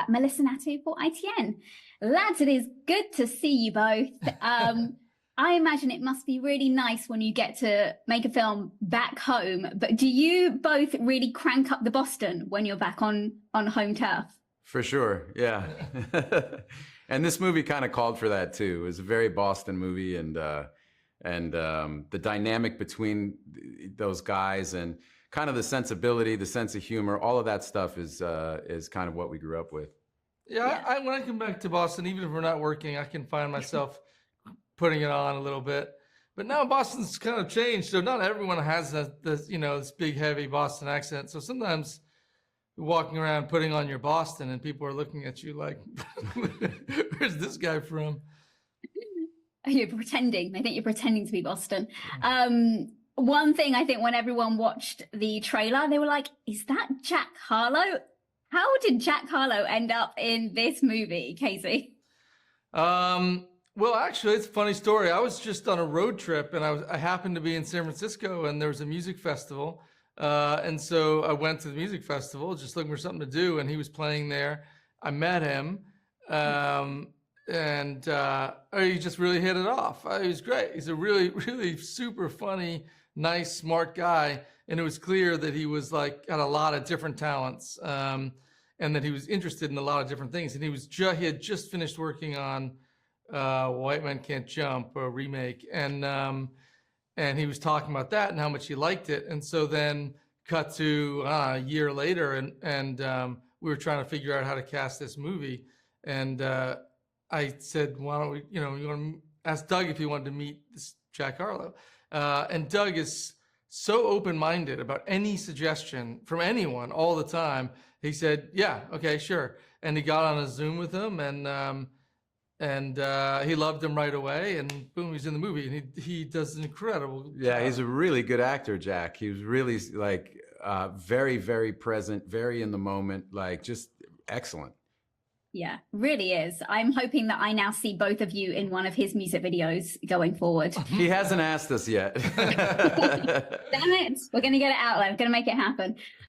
Melissa Natu for ITN. Lads, it is good to see you both. I imagine it must be really nice when you get to make a film back home, but do you both really crank up the Boston when you're back on home turf? For sure, yeah. And this movie kind of called for that too. It was a very Boston movie, and the dynamic between those guys and kind of the sensibility, the sense of humor, all of that stuff is kind of what we grew up with. Yeah. When I come back to Boston, even if we're not working, I can find myself putting it on a little bit. But now Boston's kind of changed, so not everyone has this big, heavy Boston accent. So sometimes you're walking around putting on your Boston, and people are looking at you like, "Where's this guy from?" You're pretending. They think you're pretending to be Boston. One thing I think when everyone watched the trailer, they were like, "Is that Jack Harlow? How did Jack Harlow end up in this movie, Casey?" Well, actually, it's a funny story. I was just on a road trip, and I happened to be in San Francisco, and there was a music festival. And so I went to the music festival just looking for something to do, and he was playing there. I met him, and he just really hit it off. He was great. He's a really, really super funny, nice, smart guy. And it was clear that he was had a lot of different talents, and that he was interested in a lot of different things. And he had just finished working on White Men Can't Jump, a remake, and he was talking about that and how much he liked it. And so then cut to a year later, and we were trying to figure out how to cast this movie. And I said, "Why don't we, you want to ask Doug if he wanted to meet this Jack Harlow?" And Doug is so open-minded about any suggestion from anyone all the time. He said, "Yeah, okay, sure." And he got on a Zoom with him, and he loved him right away, and boom, he's in the movie, and he does an incredible job. He's a really good actor, Jack. He was really very, very present, very in the moment, just excellent. Yeah, really is. I'm hoping that I now see both of you in one of his music videos going forward. He hasn't asked us yet. Damn it. We're going to get it out there. We're going to make it happen.